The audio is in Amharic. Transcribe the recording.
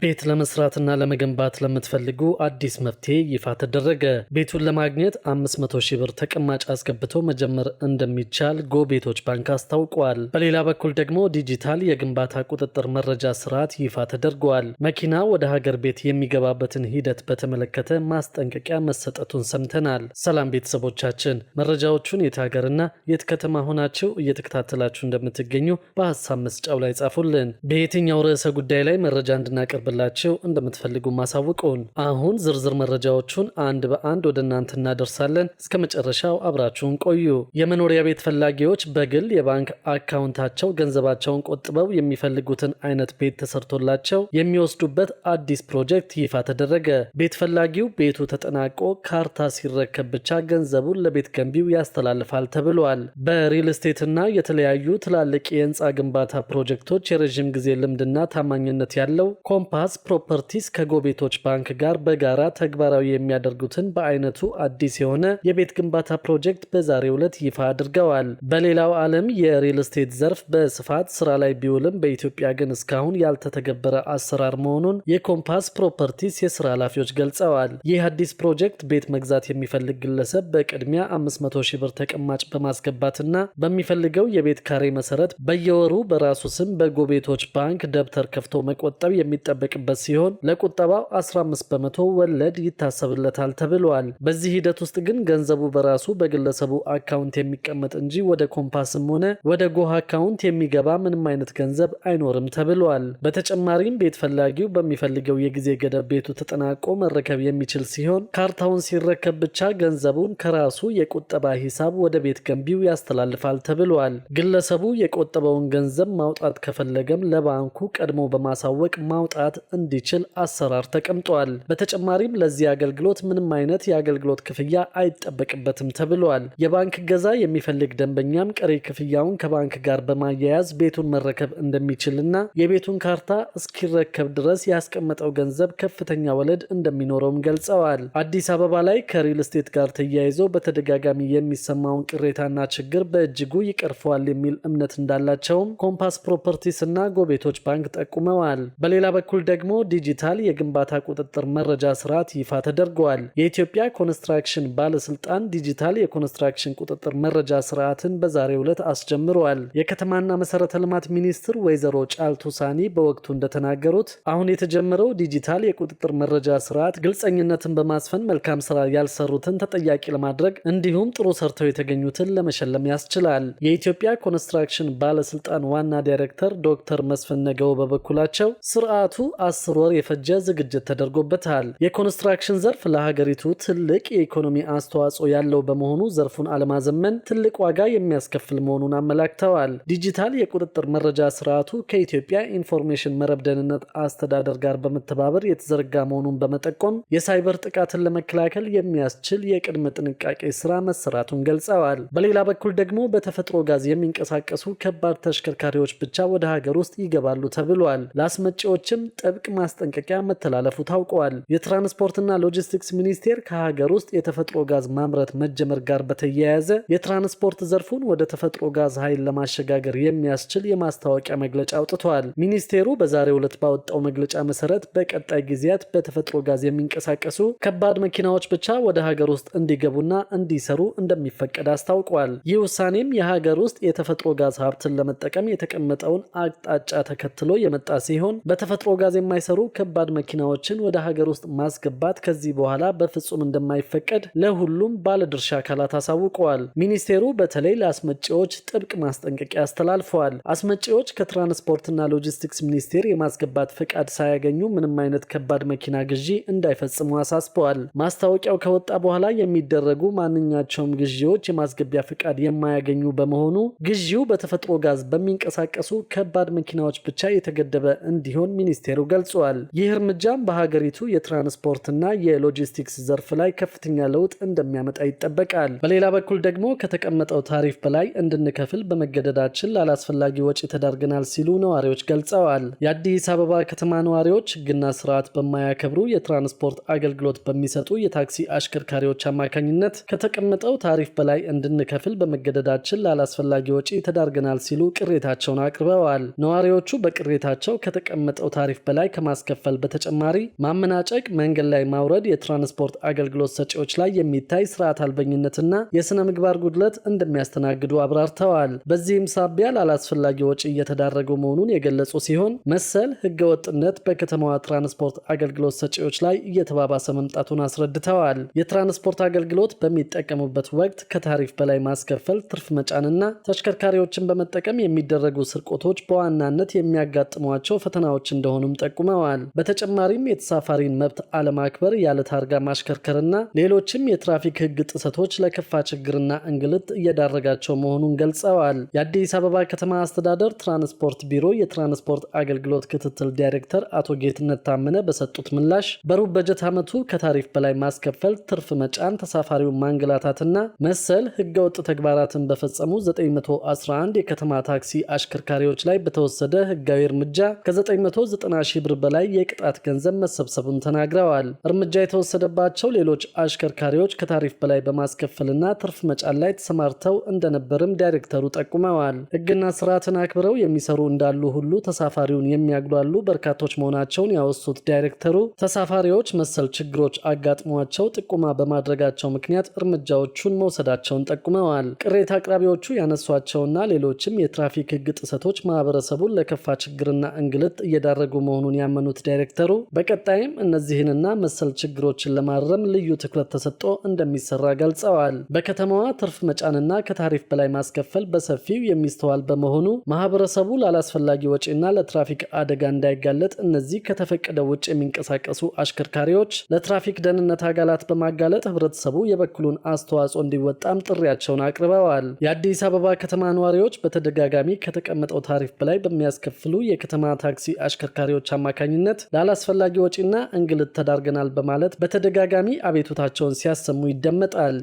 ቤት ለመስራትና ለመገንባት ለምትፈልጉ አዲስ መፍትሄ ይፋ ተደረገ። ቤቱን ለማግኘት 500 ሺህ ብር ተቀማጭ አስገብቶ መጀመር እንደሚቻል ጎ ቤቶች ባንክ አስታውቋል። በሌላ በኩል ደግሞ ዲጂታል የግንባታ ቁጥጥር መረጃ ስርዓት ይፋ ተደርጓል። መኪና ወደ ሀገር ቤት የሚገባበትን ሂደት በተመለከተ ማስጠንቀቂያ መሰጠቱን ሰምተናል። ሰላም ቤተሰቦቻችን፣ መረጃዎቹን የት ሀገርና የት ከተማ ሆናችሁ እየተከታተላችሁ እንደምትገኙ በሀሳብ መስጫው ላይ ጻፉልን። በየትኛው ርዕሰ ጉዳይ ላይ መረጃ እንድናቀርብ ብላችሁ እንደምትፈልጉ ማሳውቁን። አሁን ዝርዝር መረጃዎቹን አንድ በአንድ ወደ እናንተ እናደርሳለን። እስከ መጨረሻው አብራችሁን ቆዩ። የመኖሪያ ቤት ፈላጊዎች በግል የባንክ አካውንታቸው ገንዘባቸውን ቆጥበው የሚፈልጉትን አይነት ቤት ተሰርቶላቸው የሚወስዱበት አዲስ ፕሮጀክት ይፋ ተደረገ። ቤት ፈላጊው ቤቱ ተጠናቆ ካርታ ሲረከብ ብቻ ገንዘቡን ለቤት ገንቢው ያስተላልፋል ተብሏል። በሪል ስቴትና የተለያዩ ትላልቅ የህንፃ ግንባታ ፕሮጀክቶች የረዥም ጊዜ ልምድና ታማኝነት ያለው ኮምፓስ ፕሮፐርቲስ ከጎ ቤቶች ባንክ ጋር በጋራ ተግባራዊ የሚያደርጉትን በአይነቱ አዲስ የሆነ የቤት ግንባታ ፕሮጀክት በዛሬው ዕለት ይፋ አድርገዋል። በሌላው ዓለም የሪል ስቴት ዘርፍ በስፋት ስራ ላይ ቢውልም በኢትዮጵያ ግን እስካሁን ያልተተገበረ አሰራር መሆኑን የኮምፓስ ፕሮፐርቲስ የስራ ኃላፊዎች ገልጸዋል። ይህ አዲስ ፕሮጀክት ቤት መግዛት የሚፈልግ ግለሰብ በቅድሚያ 500 ሺህ ብር ተቀማጭ በማስገባትና በሚፈልገው የቤት ካሬ መሰረት በየወሩ በራሱ ስም በጎ ቤቶች ባንክ ደብተር ከፍቶ መቆጠብ የሚጠበቅበት ሲሆን ለቁጠባው 15 በመቶ ወለድ ይታሰብለታል ተብሏል። በዚህ ሂደት ውስጥ ግን ገንዘቡ በራሱ በግለሰቡ አካውንት የሚቀመጥ እንጂ ወደ ኮምፓስም ሆነ ወደ ጎህ አካውንት የሚገባ ምንም አይነት ገንዘብ አይኖርም ተብሏል። በተጨማሪም ቤት ፈላጊው በሚፈልገው የጊዜ ገደብ ቤቱ ተጠናቆ መረከብ የሚችል ሲሆን ካርታውን ሲረከብ ብቻ ገንዘቡን ከራሱ የቁጠባ ሂሳብ ወደ ቤት ገንቢው ያስተላልፋል ተብሏል። ግለሰቡ የቆጠበውን ገንዘብ ማውጣት ከፈለገም ለባንኩ ቀድሞ በማሳወቅ ማውጣት እንዲችል አሰራር ተቀምጧል። በተጨማሪም ለዚህ አገልግሎት ምንም አይነት የአገልግሎት ክፍያ አይጠበቅበትም ተብሏል። የባንክ ገዛ የሚፈልግ ደንበኛም ቀሪ ክፍያውን ከባንክ ጋር በማያያዝ ቤቱን መረከብ እንደሚችልና የቤቱን ካርታ እስኪረከብ ድረስ ያስቀመጠው ገንዘብ ከፍተኛ ወለድ እንደሚኖረውም ገልጸዋል። አዲስ አበባ ላይ ከሪል ስቴት ጋር ተያይዞ በተደጋጋሚ የሚሰማውን ቅሬታና ችግር በእጅጉ ይቀርፈዋል የሚል እምነት እንዳላቸውም ኮምፓስ ፕሮፐርቲስ እና ጎ ቤቶች ባንክ ጠቁመዋል። በሌላ በኩል ደግሞ ዲጂታል የግንባታ ቁጥጥር መረጃ ስርዓት ይፋ ተደርጓል። የኢትዮጵያ ኮንስትራክሽን ባለስልጣን ዲጂታል የኮንስትራክሽን ቁጥጥር መረጃ ስርዓትን በዛሬው ዕለት አስጀምሯል። የከተማና መሰረተ ልማት ሚኒስትር ወይዘሮ ጫልቱ ሳኒ በወቅቱ እንደተናገሩት አሁን የተጀመረው ዲጂታል የቁጥጥር መረጃ ስርዓት ግልጸኝነትን በማስፈን መልካም ስራ ያልሰሩትን ተጠያቂ ለማድረግ እንዲሁም ጥሩ ሰርተው የተገኙትን ለመሸለም ያስችላል። የኢትዮጵያ ኮንስትራክሽን ባለስልጣን ዋና ዳይሬክተር ዶክተር መስፍን ነገው በበኩላቸው ስርዓቱ 10 ወር የፈጀ ዝግጅት ተደርጎበታል። የኮንስትራክሽን ዘርፍ ለሀገሪቱ ትልቅ የኢኮኖሚ አስተዋጽኦ ያለው በመሆኑ ዘርፉን አለማዘመን ትልቅ ዋጋ የሚያስከፍል መሆኑን አመላክተዋል። ዲጂታል የቁጥጥር መረጃ ስርዓቱ ከኢትዮጵያ ኢንፎርሜሽን መረብ ደህንነት አስተዳደር ጋር በመተባበር የተዘረጋ መሆኑን በመጠቆም የሳይበር ጥቃትን ለመከላከል የሚያስችል የቅድመ ጥንቃቄ ስራ መሰራቱን ገልጸዋል። በሌላ በኩል ደግሞ በተፈጥሮ ጋዝ የሚንቀሳቀሱ ከባድ ተሽከርካሪዎች ብቻ ወደ ሀገር ውስጥ ይገባሉ ተብሏል። ለአስመጪዎችም ጥብቅ ማስጠንቀቂያ መተላለፉ ታውቋል። የትራንስፖርትና ሎጂስቲክስ ሚኒስቴር ከሀገር ውስጥ የተፈጥሮ ጋዝ ማምረት መጀመር ጋር በተያያዘ የትራንስፖርት ዘርፉን ወደ ተፈጥሮ ጋዝ ኃይል ለማሸጋገር የሚያስችል የማስታወቂያ መግለጫ አውጥቷል። ሚኒስቴሩ በዛሬው ዕለት ባወጣው መግለጫ መሰረት በቀጣይ ጊዜያት በተፈጥሮ ጋዝ የሚንቀሳቀሱ ከባድ መኪናዎች ብቻ ወደ ሀገር ውስጥ እንዲገቡና እንዲሰሩ እንደሚፈቀድ አስታውቋል። ይህ ውሳኔም የሀገር ውስጥ የተፈጥሮ ጋዝ ሀብትን ለመጠቀም የተቀመጠውን አቅጣጫ ተከትሎ የመጣ ሲሆን በተፈጥሮ ጋዝ የማይሰሩ ከባድ መኪናዎችን ወደ ሀገር ውስጥ ማስገባት ከዚህ በኋላ በፍጹም እንደማይፈቀድ ለሁሉም ባለድርሻ አካላት አሳውቀዋል። ሚኒስቴሩ በተለይ ለአስመጪዎች ጥብቅ ማስጠንቀቂያ አስተላልፈዋል። አስመጪዎች ከትራንስፖርትና ሎጂስቲክስ ሚኒስቴር የማስገባት ፈቃድ ሳያገኙ ምንም አይነት ከባድ መኪና ግዢ እንዳይፈጽሙ አሳስበዋል። ማስታወቂያው ከወጣ በኋላ የሚደረጉ ማንኛቸውም ግዢዎች የማስገቢያ ፈቃድ የማያገኙ በመሆኑ ግዢው በተፈጥሮ ጋዝ በሚንቀሳቀሱ ከባድ መኪናዎች ብቻ የተገደበ እንዲሆን ሚኒስቴሩ ገልጿል። ይህ እርምጃም በሀገሪቱ የትራንስፖርትና የሎጂስቲክስ ዘርፍ ላይ ከፍተኛ ለውጥ እንደሚያመጣ ይጠበቃል። በሌላ በኩል ደግሞ ከተቀመጠው ታሪፍ በላይ እንድንከፍል በመገደዳችን ላላስፈላጊ ወጪ ተዳርገናል ሲሉ ነዋሪዎች ገልጸዋል። የአዲስ አበባ ከተማ ነዋሪዎች ሕግና ስርዓት በማያከብሩ የትራንስፖርት አገልግሎት በሚሰጡ የታክሲ አሽከርካሪዎች አማካኝነት ከተቀመጠው ታሪፍ በላይ እንድንከፍል በመገደዳችን ላላስፈላጊ ወጪ ተዳርገናል ሲሉ ቅሬታቸውን አቅርበዋል። ነዋሪዎቹ በቅሬታቸው ከተቀመጠው ታሪፍ በላይ ከማስከፈል በተጨማሪ ማመናጨቅ፣ መንገድ ላይ ማውረድ የትራንስፖርት አገልግሎት ሰጪዎች ላይ የሚታይ ስርዓት አልበኝነትና የሥነ ምግባር ጉድለት እንደሚያስተናግዱ አብራርተዋል። በዚህም ሳቢያ ላላስፈላጊ ወጪ እየተዳረጉ መሆኑን የገለጹ ሲሆን መሰል ህገወጥነት በከተማዋ ትራንስፖርት አገልግሎት ሰጪዎች ላይ እየተባባሰ መምጣቱን አስረድተዋል። የትራንስፖርት አገልግሎት በሚጠቀሙበት ወቅት ከታሪፍ በላይ ማስከፈል፣ ትርፍ መጫንና ተሽከርካሪዎችን በመጠቀም የሚደረጉ ስርቆቶች በዋናነት የሚያጋጥሟቸው ፈተናዎች እንደሆኑም ጠቁመዋል። በተጨማሪም የተሳፋሪን መብት አለማክበር፣ ያለ ታርጋ ማሽከርከርና ሌሎችም የትራፊክ ህግ ጥሰቶች ለከፋ ችግርና እንግልት እየዳረጋቸው መሆኑን ገልጸዋል። የአዲስ አበባ ከተማ አስተዳደር ትራንስፖርት ቢሮ የትራንስፖርት አገልግሎት ክትትል ዳይሬክተር አቶ ጌትነት ታመነ በሰጡት ምላሽ በሩብ በጀት ዓመቱ ከታሪፍ በላይ ማስከፈል፣ ትርፍ መጫን፣ ተሳፋሪውን ማንገላታትና መሰል ህገወጥ ተግባራትን በፈጸሙ 911 የከተማ ታክሲ አሽከርካሪዎች ላይ በተወሰደ ህጋዊ እርምጃ ከ990 ሺህ ብር በላይ የቅጣት ገንዘብ መሰብሰቡን ተናግረዋል። እርምጃ የተወሰደባቸው ሌሎች አሽከርካሪዎች ከታሪፍ በላይ በማስከፈልና ትርፍ መጫን ላይ ተሰማርተው እንደነበርም ዳይሬክተሩ ጠቁመዋል። ህግና ስርዓትን አክብረው የሚሰሩ እንዳሉ ሁሉ ተሳፋሪውን የሚያጉላሉ በርካቶች መሆናቸውን ያወሱት ዳይሬክተሩ ተሳፋሪዎች መሰል ችግሮች አጋጥሟቸው ጥቆማ በማድረጋቸው ምክንያት እርምጃዎቹን መውሰዳቸውን ጠቁመዋል። ቅሬታ አቅራቢዎቹ ያነሷቸውና ሌሎችም የትራፊክ ህግ ጥሰቶች ማህበረሰቡን ለከፋ ችግርና እንግልት እየዳረጉ መሆኑን ያመኑት ዳይሬክተሩ በቀጣይም እነዚህንና መሰል ችግሮችን ለማረም ልዩ ትኩረት ተሰጥቶ እንደሚሰራ ገልጸዋል። በከተማዋ ትርፍ መጫንና ከታሪፍ በላይ ማስከፈል በሰፊው የሚስተዋል በመሆኑ ማህበረሰቡ ላላስፈላጊ ወጪና ለትራፊክ አደጋ እንዳይጋለጥ እነዚህ ከተፈቀደ ውጭ የሚንቀሳቀሱ አሽከርካሪዎች ለትራፊክ ደህንነት አካላት በማጋለጥ ህብረተሰቡ የበኩሉን አስተዋጽኦ እንዲወጣም ጥሪያቸውን አቅርበዋል። የአዲስ አበባ ከተማ ነዋሪዎች በተደጋጋሚ ከተቀመጠው ታሪፍ በላይ በሚያስከፍሉ የከተማ ታክሲ አሽከርካሪዎች አማካኝነት ላላስፈላጊ ወጪና እንግልት ተዳርገናል በማለት በተደጋጋሚ አቤቱታቸውን ሲያሰሙ ይደመጣል።